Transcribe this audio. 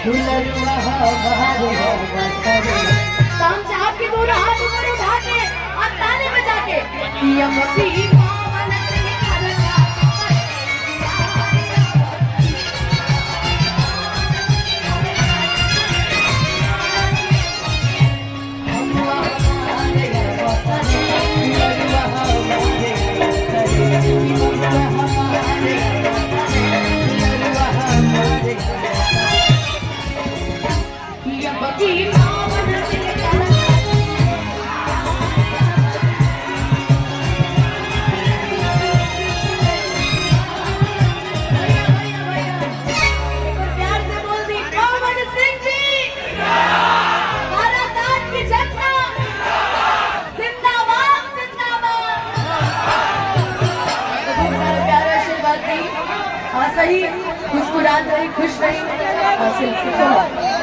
दुलरुआ हमारे काम चाह के दोनों हाथ ऊपर उठा के और ताली बजा के यमती पावन सिंह करता सही मुस्कुरात रही, खुश रही।